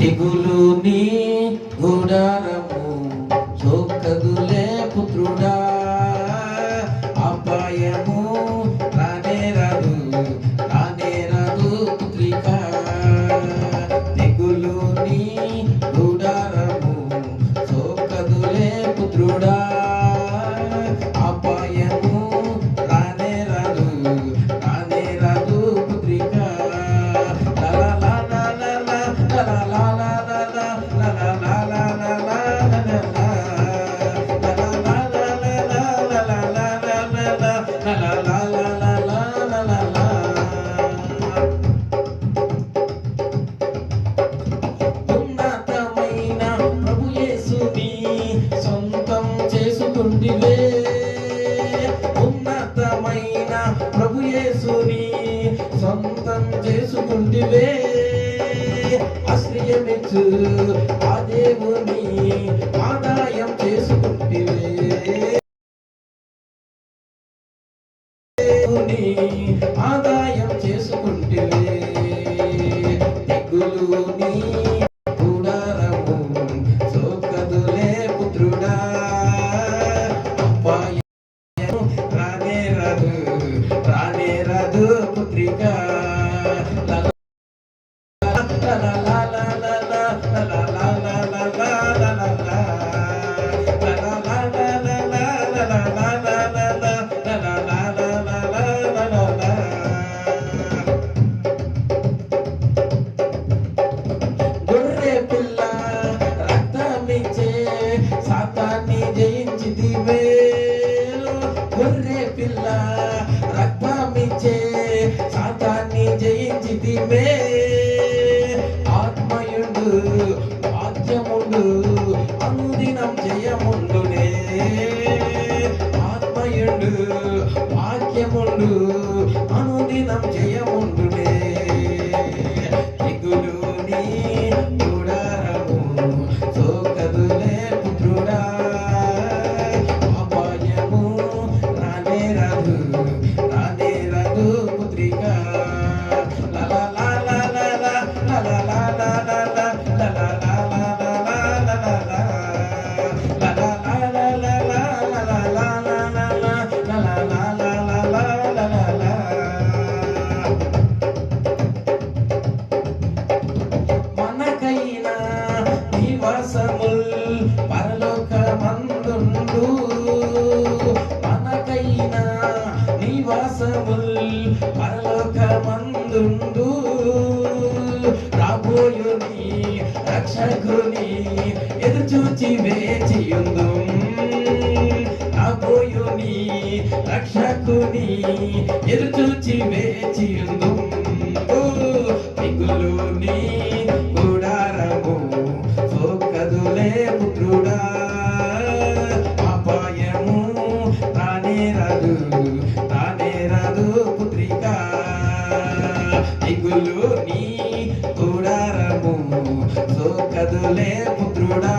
తెగులు నీ గుడారము సోకదులే పుత్రుడా, అపాయము రానే రాదు రానే రాదు పుత్రిక. తెగులు నీ గుడారము సోకదులే పుత్రుడా, అపాయము రానే రాదు రానే రాదు పుత్రిక. ఉన్నతమైన ప్రభు యేసుని సొంతం చేసుకుంటివే, ఉన్నతమైన ప్రభు యేసుని సొంతం చేసుకుంటివే. ఆశ్రయమిచ్చు ఆ దేవుని ఆదాయం చేసుకుంటివే, ఆదాయం చేసుకుంటివే. తెగులు నీ గుడారము సోకదులే పుత్రుడా, అపాయము రానే రాదు రానే రాదు పుత్రిక. గొర్రె పిల్ల రక్తమిచ్చే సాతాన్ని జయించితివే, గొర్రె పిల్ల రక్తమిచ్చే సాతాన్ని జయించితివే. ఆత్మయుడు వాక్యముండు అనుదినం జయముండునే, ఆత్మయుడు వాక్యముండు అనుదినం జయముండునే. తెగులు నీ గుడారము సోకదులే పుత్రుడా, అపాయము రానే రాదు రానే రాదు పుత్రిక. మనకైనా నివాసముల్ పరలోకమందుండు, మనకైనా నివాసముల్ పరలోకమందుండు. రాబోయుని రక్షకుని ఎదురుచూచి వేచియుందు, రాబోయుని రక్షకుని ఎదురుచూచి వేచియుందు. తెగులు నీ గుడారము సోకదులే పుత్రుడా, అపాయము రానే రాదు రానే రాదు పుత్రిక. తెగులు నీ గుడారము సోకదులే పుత్రుడా.